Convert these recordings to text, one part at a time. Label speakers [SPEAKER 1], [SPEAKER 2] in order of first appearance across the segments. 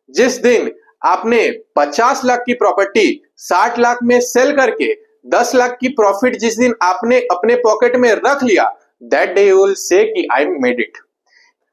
[SPEAKER 1] जिस दिन आपने 50 लाख की प्रॉपर्टी 60 लाख में सेल करके 10 लाख की प्रॉफिट जिस दिन आपने अपने पॉकेट में रख लिया, that day you will say कि I made it.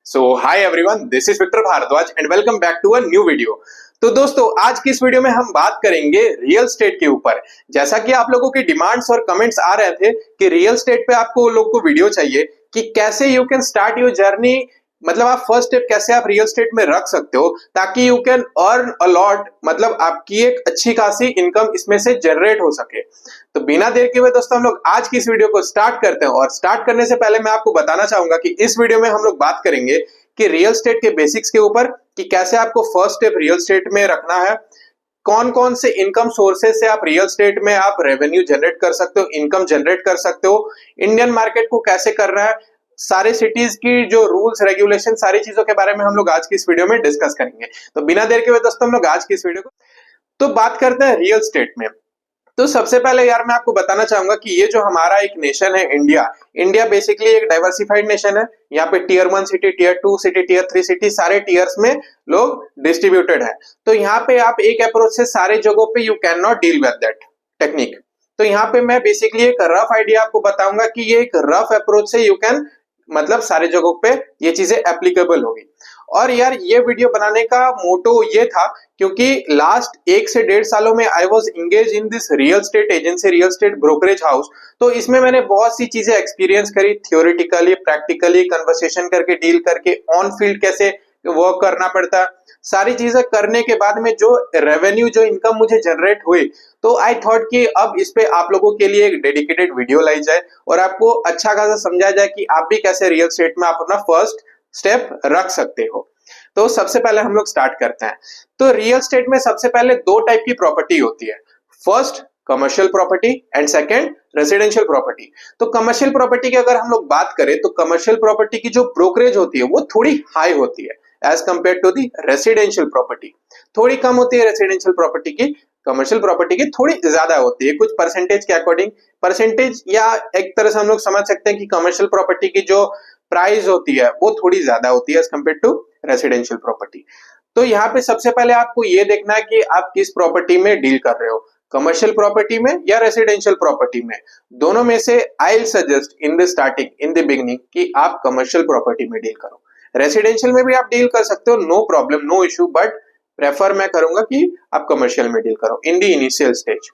[SPEAKER 1] So hi everyone, this is Victor Bhardwaj and welcome back to a new video. तो दोस्तों, आज की इस वीडियो में हम बात करेंगे रियल एस्टेट के ऊपर। जैसा कि आप लोगों के डिमांड्स और कमेंट्स आ रहे थे कि रियल एस्टेट पे आपको लोग को वीडियो चाहिए कि कैसे you can start your journey, मतलब आप फर्स्ट स्टेप कैसे आप रियल एस्टेट में रख सकते हो ताकि you can earn a lot, मतलब आपकी एक अच्छी खासी इनकम इसमें से जनरेट हो सके। तो बिना देर के हुए दोस्तों, हम लोग आज की इस वीडियो को स्टार्ट करते हैं। और स्टार्ट करने से पहले मैं आपको बताना चाहूंगा कि इस वीडियो में हम लोग बात करेंगे कि रियल एस्टेट के बेसिक्स के ऊपर, कि कैसे आपको फर्स्ट स्टेप रियल एस्टेट में रखना है, कौन कौन से इनकम सोर्सेस से आप रियल एस्टेट में आप रेवेन्यू जनरेट कर सकते हो, इनकम जनरेट कर सकते हो, इंडियन मार्केट को कैसे करना है, सारे सिटीज की जो रूल्स रेगुलेशन, सारी चीजों के बारे में हम लोग आज की इस वीडियो में डिस्कस करेंगे। तो बिना देर के हुए दोस्तों, हम लोग आज की इस वीडियो को तो बात करते हैं रियल एस्टेट में। तो सबसे पहले यार मैं आपको बताना चाहूंगा कि ये जो हमारा एक नेशन है इंडिया बेसिकली एक डाइवर्सिफाइड नेशन है। यहाँ पे tier 1 city, tier 2 city, tier 3 city, सारे टीयर्स में लोग डिस्ट्रीब्यूटेड है। तो यहाँ पे आप एक अप्रोच से सारे जगहों पे you can not deal with that technique. तो यहाँ पे मैं बेसिकली एक रफ आइडिया आपको बताऊंगा कि ये एक रफ अप्रोच से यू कैन, मतलब सारे जगहों पे ये चीजें एप्लीकेबल होगी। और यार ये वीडियो बनाने का मोटो ये था क्योंकि लास्ट 1 से 1.5 सालों में I was engage in this real estate agency, real estate brokerage house. तो इसमें मैंने बहुत सी चीजें एक्सपीरियंस करी, थियोरेटिकली, प्रैक्टिकली, कन्वर्सेशन करके, डील करके, ऑन फील्ड कैसे वर्क करना पड़ता है, सारी चीजें करने के बाद में जो रेवेन्यू, जो इनकम मुझे जनरेट हुई, तो आई थॉट कि अब इस पे आप लोगों के लिए एक डेडिकेटेड वीडियो लाई जाए और आपको अच्छा खासा समझाया जाए कि आप भी कैसे रियल एस्टेट में आप अपना फर्स्ट स्टेप रख सकते हो। तो सबसे पहले हम लोग स्टार्ट करते हैं। तो रियल एस्टेट में सबसे पहले 2 टाइप की प्रॉपर्टी होती है, first commercial property and second residential property. तो कमर्शियल प्रॉपर्टी की अगर हम लोग बात करें तो कमर्शियल प्रॉपर्टी की जो ब्रोकरेज होती है वो थोड़ी हाई होती है as compare to the residential property. थोड़ी कम होती है रेसिडेंशियल प्रॉपर्टी की, कमर्शियल प्रॉपर्टी की थोड़ी ज्यादा होती है कुछ परसेंटेज के अकॉर्डिंग। परसेंटेज या एक तरह से हम लोग समझ सकते हैं कि कमर्शियल प्रॉपर्टी की जो प्राइस होती है वो थोड़ी ज्यादा होती है as compare to residential property. तो यहाँ पे सबसे पहले आपको ये देखना है कि आप किस प्रॉपर्टी में डील कर रहे हो, कमर्शियल प्रॉपर्टी में या रेसिडेंशियल प्रॉपर्टी में। दोनों में से I will suggest in the starting, in the beginning, कि आप कमर्शियल प्रॉपर्टी में डील करो। रेसिडेंशियल में भी आप डील कर सकते हो, no problem, no issue, but prefer मैं करूंगा कि आप कमर्शियल में डील करो in the initial stage.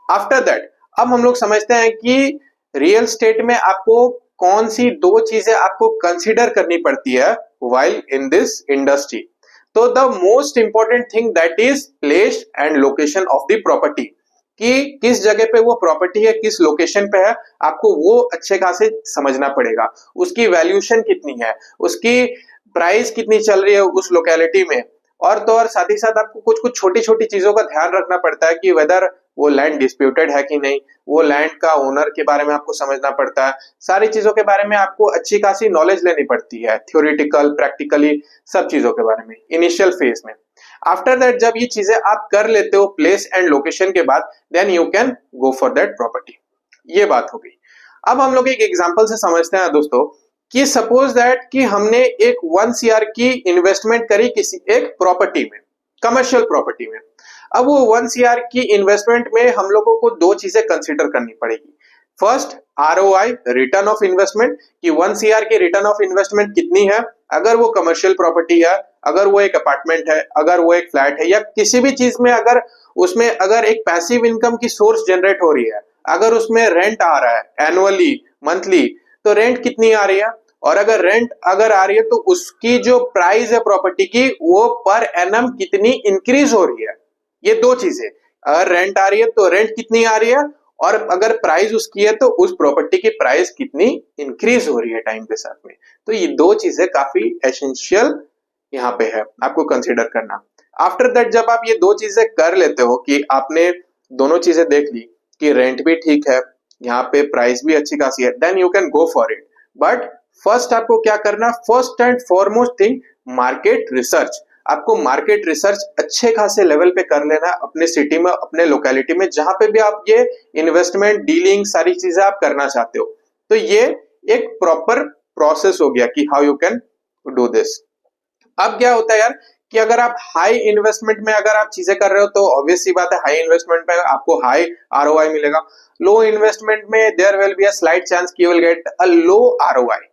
[SPEAKER 1] After that अब हम लोग समझते हैं कि रियल एस्टेट में आपको कौन सी 2 चीजें आपको कंसीडर करनी पड़ती है while in this industry। तो the most important thing that is place and location of the property, कि किस जगह पे वो प्रॉपर्टी है, किस लोकेशन पे है, आपको वो अच्छे खासे समझना पड़ेगा। उसकी वैल्यूएशन कितनी है, उसकी प्राइस कितनी चल रही है उस लोकेलिटी में। और तो और साथ ही साथ आपको कुछ कुछ छोटी छोटी चीजों का ध्यान रखना पड़ता है कि वेदर वो लैंड डिस्प्यूटेड है कि नहीं, वो लैंड का ओनर के बारे में आपको समझना पड़ता है। सारी चीजों के बारे में आपको अच्छी खासी नॉलेज लेनी पड़ती है, थ्योरेटिकल, प्रैक्टिकली, सब चीजों के बारे में इनिशियल फेज में। आफ्टर दैट जब ये चीजें आप कर लेते हो प्लेस एंड लोकेशन के बाद, then you can go for that property. ये बात हो गई। अब हम लोग एक एग्जांपल से समझते हैं दोस्तों कि सपोज दैट कि हमने एक 1 CR की इन्वेस्टमेंट करी किसी एक प्रॉपर्टी में, कमर्शियल प्रॉपर्टी में। अब वो 1 CR की इन्वेस्टमेंट में हम लोगों को 2 चीजें कंसीडर करनी पड़ेगी। First ROI, return of investment, कि 1 CR की रिटर्न ऑफ इन्वेस्टमेंट कितनी है अगर वो कमर्शियल प्रॉपर्टी है, अगर वो एक अपार्टमेंट है, अगर वो एक फ्लैट है, या किसी भी चीज में अगर उसमें अगर एक पैसिव इनकम की सोर्स जनरेट हो रही है, अगर उसमें रेंट आ रहा है एनुअली, मंथली, तो रेंट कितनी आ रही है। और अगर रेंट अगर आ रही है तो उसकी जो प्राइस है प्रॉपर्टी की वो पर एनम कितनी इंक्रीज हो रही है। ये 2 चीजें, अगर रेंट आ रही है तो रेंट कितनी आ रही है, और अगर प्राइस उसकी है तो उस प्रॉपर्टी की प्राइस कितनी इंक्रीज हो रही है टाइम के साथ में। तो ये 2 चीजें काफी एसेंशियल यहाँ पे है आपको कंसीडर करना। आफ्टर दैट जब आप ये 2 चीजें कर लेते हो कि आपने दोनों चीजें देख ली कि रेंट भी ठीक है, यहाँ पे प्राइस भी अच्छी खासी है, then you can go for it. But first आपको क्या करना, first and foremost thing, market research. आपको मार्केट रिसर्च अच्छे खासे लेवल पे कर लेना अपने सिटी में, अपने लोकेलिटी में, जहां पे भी आप ये इन्वेस्टमेंट, डीलिंग, सारी चीजें आप करना चाहते हो। तो ये एक प्रॉपर प्रोसेस हो गया कि how you can do this. अब क्या होता है यार कि अगर आप हाई इन्वेस्टमेंट में अगर आप चीजें कर रहे हो तो ऑब्वियस सी बात है हाई इन्वेस्टमेंट में आपको हाई आरओआई मिलेगा। लो इन्वेस्टमेंट में there will be a slight chance कि you will get a low ROI.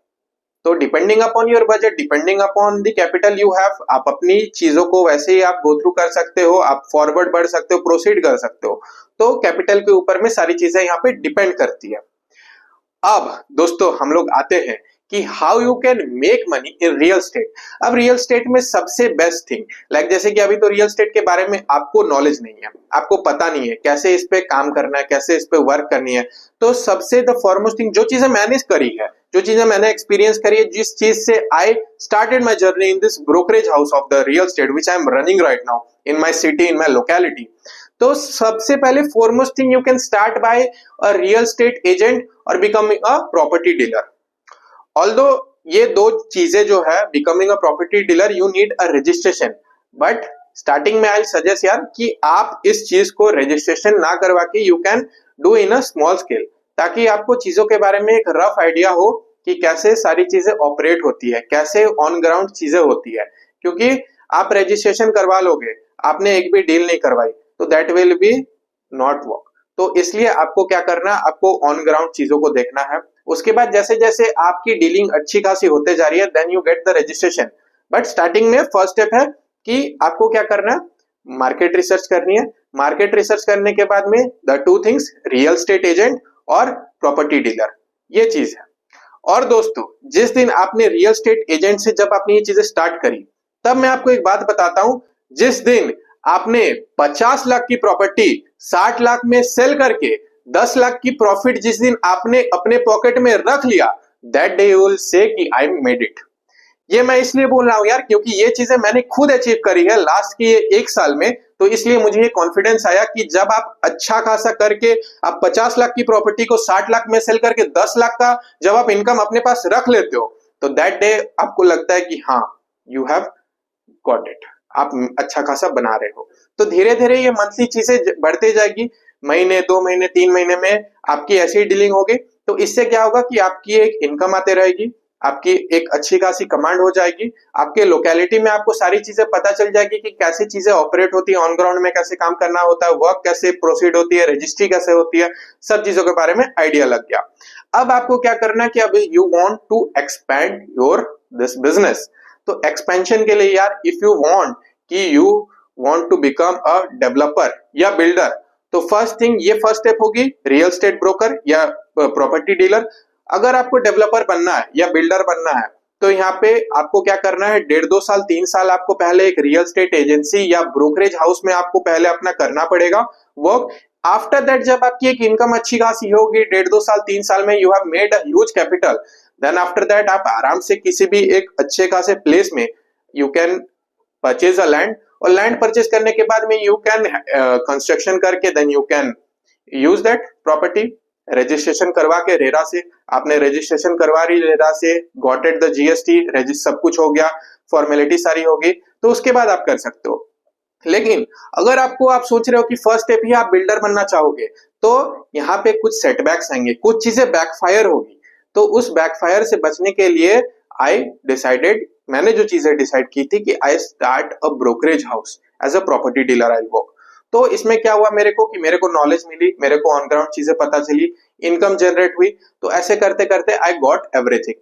[SPEAKER 1] तो depending upon your budget, depending upon the capital you have, आप अपनी चीजों को वैसे ही आप गो थ्रू कर सकते हो, आप फॉरवर्ड बढ़ सकते हो, प्रोसीड कर सकते हो। तो कैपिटल के ऊपर में सारी चीजें यहाँ पे डिपेंड करती है। अब दोस्तों हम लोग आते हैं कि how you can make money in real estate. अब रियल स्टेट में सबसे बेस्ट थिंग लाइक जैसे कि अभी तो रियल स्टेट के बारे में आपको नॉलेज नहीं है, आपको पता नहीं है कैसे इस पे काम करना है, कैसे इस पे वर्क करनी है। तो सबसे द फॉरमोस्ट थिंग जो चीजें मैंने करी है, जो चीजें मैंने एक्सपीरियंस करी है, जिस चीज से I started my journey in this brokerage house of the real estate which I am running right now in my city, in my locality. तो सबसे पहले foremost thing you can start by a real estate agent और becoming a property dealer. Although ये दो चीजें जो है, becoming a property dealer you need a registration, but starting में आई सजेस्ट यार कि आप इस चीज को रजिस्ट्रेशन ना करवा के you can do in a small scale, ताकि आपको चीजों के बारे में एक रफ आइडिया हो कि कैसे सारी चीजें ऑपरेट होती है, कैसे ऑन ग्राउंड चीजें होती है। क्योंकि आप रजिस्ट्रेशन करवा लोगे, आपने एक भी डील नहीं करवाई, तो that will be not work. तो इसलिए आपको क्या करना है, आपको ऑन ग्राउंड चीजों को देखना है। उसके बाद जैसे जैसे आपकी डीलिंग अच्छी खासी होते जा रही है then you get the registration. But starting में फर्स्ट स्टेप है कि आपको क्या करना है, मार्केट रिसर्च करनी है। मार्केट रिसर्च करने के बाद में the two things, real estate agent और प्रॉपर्टी डीलर, ये चीज है। और दोस्तों जिस दिन आपने रियल स्टेट एजेंट से जब आपने ये चीजें स्टार्ट करी, तब मैं आपको एक बात बताता हूं, जिस दिन आपने 50 लाख की प्रॉपर्टी 60 लाख में सेल करके 10 लाख की प्रॉफिट जिस दिन आपने अपने पॉकेट में रख लिया, that day you will say कि आई मेड इट। ये मैं इसलिए बोल रहा हूं यार क्योंकि ये चीजें मैंने खुद अचीव करी है लास्ट की एक साल में। तो इसलिए मुझे ये कॉन्फिडेंस आया कि जब आप अच्छा खासा करके आप 50 लाख की प्रॉपर्टी को 60 लाख में सेल करके 10 लाख का जब आप इनकम अपने पास रख लेते हो, तो दैट डे आपको लगता है कि हाँ यू हैव गॉट इट, आप अच्छा खासा बना रहे हो। तो धीरे धीरे ये मंथली चीजें बढ़ते जाएगी, महीने 2 महीने 3 महीने में आपकी ऐसी डीलिंग होगी। तो इससे क्या होगा कि आपकी एक इनकम आते रहेगी, आपकी एक अच्छी खासी कमांड हो जाएगी, आपके लोकेलिटी में आपको सारी चीजें पता चल जाएगी कि कैसे चीजें ऑपरेट होती है, ऑन ग्राउंड में कैसे काम करना होता है, वर्क कैसे प्रोसीड होती है, रजिस्ट्री कैसे होती है, सब चीजों के बारे में आइडिया लग गया। अब आपको क्या करना है कि अब you want to expand your this business. तो एक्सपेंशन के लिए यार इफ यू वांट कि you want to become a developer या बिल्डर, तो फर्स्ट थिंग ये फर्स्ट स्टेप होगी रियल स्टेट ब्रोकर या प्रॉपर्टी डीलर। अगर आपको डेवलपर बनना है या बिल्डर बनना है, तो यहाँ पे आपको क्या करना है, 1.5-2 साल 3 साल आपको पहले एक रियल स्टेट एजेंसी या ब्रोकरेज हाउस में आपको पहले अपना करना पड़ेगा वर्क। आफ्टर दैट जब आपकी एक इनकम अच्छी खासी होगी 1.5-2 साल 3 साल में, you have made a huge capital, then after that आप आराम से किसी भी एक अच्छे खासे प्लेस में you can purchase a land, और लैंड परचेज करने के बाद में यू कैन कंस्ट्रक्शन करके then you can use that property. Registration करवा के रेरा से, आपने रजिस्ट्रेशन करवा रही रेरा से, गॉट इट द जीएसटी, सब कुछ हो गया, फॉर्मेलिटी सारी होगी, तो उसके बाद आप कर सकते हो। लेकिन अगर आपको आप सोच रहे हो कि फर्स्ट स्टेप ही आप बिल्डर बनना चाहोगे, तो यहाँ पे कुछ सेटबैक्स आएंगे, कुछ चीजें बैकफायर होगी। तो उस बैकफायर से बचने के लिए आई डिसाइडेड, मैंने जो चीजें डिसाइड की थी कि I start a brokerage house as a property dealer I work. तो इसमें क्या हुआ मेरे को कि मेरे को नॉलेज मिली, मेरे को ऑन ग्राउंड चीजें पता चली, इनकम जनरेट हुई। तो ऐसे करते करते आई गॉट एवरीथिंग।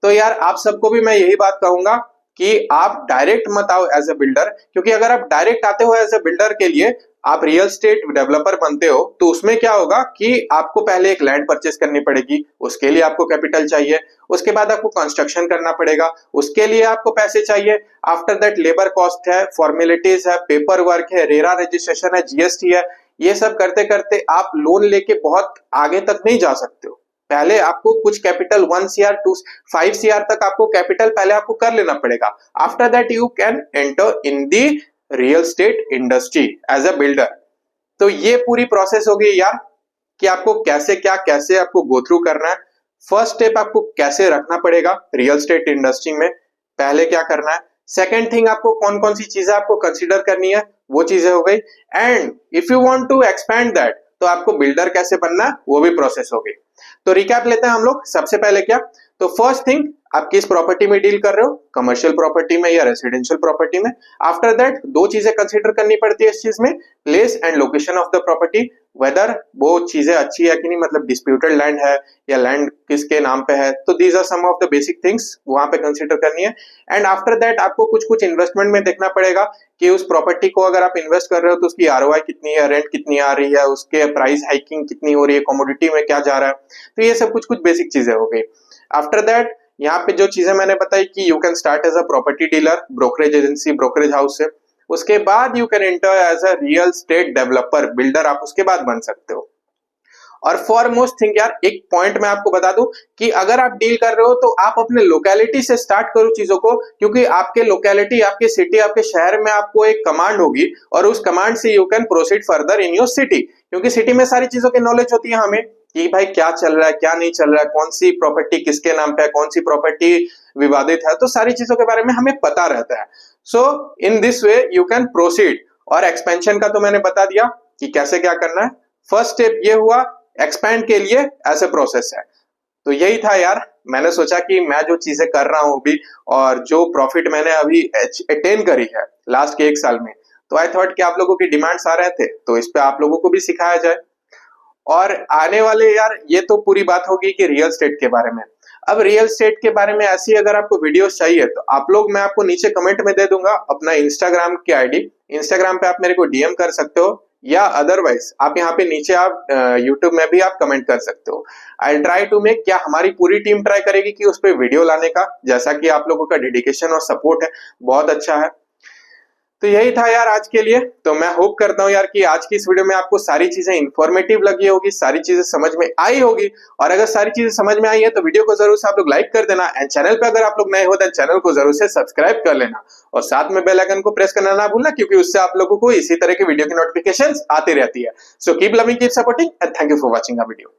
[SPEAKER 1] तो यार आप सबको भी मैं यही बात कहूंगा कि आप डायरेक्ट मत आओ एज ए बिल्डर, क्योंकि अगर आप डायरेक्ट आते हो एज ए बिल्डर के लिए, आप रियल स्टेट डेवलपर बनते हो, तो उसमें क्या होगा कि आपको पहले एक लैंड परचेस करनी पड़ेगी, उसके लिए आपको कैपिटल चाहिए, उसके बाद आपको कंस्ट्रक्शन करना पड़ेगा, उसके लिए आपको पैसे चाहिए, आफ्टर दैट लेबर कॉस्ट है, फॉर्मेलिटीज है, पेपर वर्क है, रेरा रजिस्ट्रेशन है, जीएसटी है, ये सब करते करते आप लोन लेके बहुत आगे तक नहीं जा सकते हो। पहले आपको कुछ कैपिटल 1 CR 2 5 CR तक आपको कैपिटल पहले आपको कर लेना पड़ेगा। After that you can enter in the real estate industry as a builder. तो ये पूरी प्रोसेस हो गई यार कि आपको कैसे आपको गो थ्रू करना है। फर्स्ट स्टेप आपको कैसे रखना पड़ेगा रियल स्टेट इंडस्ट्री में, पहले क्या करना है। सेकेंड थिंग आपको कौन कौन सी चीजें आपको कंसीडर करनी है, वो चीजें हो गई। And if you want to expand that, तो आपको बिल्डर कैसे बनना है वो भी प्रोसेस हो गई। तो रिकैप लेते हैं हम लोग। सबसे पहले क्या, तो फर्स्ट थिंग, आप किस प्रॉपर्टी में डील कर रहे हो, कमर्शियल प्रॉपर्टी में या रेसिडेंशियल प्रॉपर्टी में। आफ्टर दैट दो चीजें कंसीडर करनी पड़ती है इस चीज में, place and location of the property, whether वो चीजें अच्छी है कि नहीं, मतलब डिस्प्यूटेड लैंड है या लैंड किसके नाम पे है, तो these are some of the basic things वहां पे कंसीडर करनी है। एंड आफ्टर दैट आपको कुछ कुछ इन्वेस्टमेंट में देखना पड़ेगा कि उस प्रॉपर्टी को अगर आप इन्वेस्ट कर रहे हो तो उसकी आरओआई कितनी है, रेंट कितनी आ रही है, उसके प्राइस हाइकिंग कितनी हो रही है, कमोडिटी में क्या जा रहा है, तो ये सब कुछ कुछ बेसिक चीजें हो गई। आफ्टर दैट यहाँ पे जो चीजें मैंने बताई कि you can start as a property dealer, brokerage agency, brokerage house से, उसके बाद you can enter as a real estate developer, builder आप उसके बाद बन सकते हो। और फॉरमोस्ट थिंग यार, एक पॉइंट मैं आपको बता दूं कि अगर आप डील कर रहे हो तो आप अपने लोकेलिटी से स्टार्ट करो चीजों को, क्योंकि आपके लोकेलिटी, आपके सिटी, आपके शहर में आपको एक कमांड होगी और उस कमांड से you can proceed further in your city, क्योंकि सिटी में सारी चीजों की नॉलेज होती है हमें कि भाई क्या चल रहा है, क्या नहीं चल रहा है, कौन सी प्रॉपर्टी किसके नाम पे है, कौन सी प्रॉपर्टी विवादित है, तो सारी चीजों के बारे में हमें पता रहता है। So in this way you can proceed. और एक्सपेंशन का तो मैंने बता दिया कि कैसे क्या करना है। फर्स्ट स्टेप ये हुआ, एक्सपैंड के लिए ऐसे प्रोसेस है। तो यही था यार, मैंने सोचा कि मैं जो चीजें कर रहा हूं अभी और जो प्रॉफिट मैंने अभी अटेन करी है लास्ट के 1 साल में, तो आई थॉट कि आप लोगों की डिमांड्स आ रहे थे तो इस पे आप लोगों को भी सिखाया जाए। और आने वाले यार, ये तो पूरी बात होगी कि रियल स्टेट के बारे में। अब रियल स्टेट के बारे में ऐसी अगर आपको वीडियोस चाहिए तो आप लोग, मैं आपको नीचे कमेंट में दे दूंगा अपना इंस्टाग्राम की आईडी, इंस्टाग्राम पे आप मेरे को डीएम कर सकते हो, या अदरवाइज आप यहाँ पे नीचे आप यूट्यूब में भी आप कमेंट कर सकते हो। आई ट्राई टू मेक, क्या हमारी पूरी टीम ट्राई करेगी कि उस पर वीडियो लाने का, जैसा कि आप लोगों का डेडिकेशन और सपोर्ट है बहुत अच्छा है। तो यही था यार आज के लिए। तो मैं होप करता हूँ यार कि आज की इस वीडियो में आपको सारी चीजें इंफॉर्मेटिव लगी होगी, सारी चीजें समझ में आई होगी। और अगर सारी चीजें समझ में आई है तो वीडियो को जरूर से आप लोग लाइक कर देना, एंड चैनल पे अगर आप लोग नए हो तो चैनल को जरूर से सब्सक्राइब कर लेना और साथ में बेल आइकन को प्रेस करना ना भूलना, क्योंकि उससे आप लोगों को इसी तरह के वीडियो की नोटिफिकेशन आती रहती है। So keep loving, keep supporting and thank you for watching a video.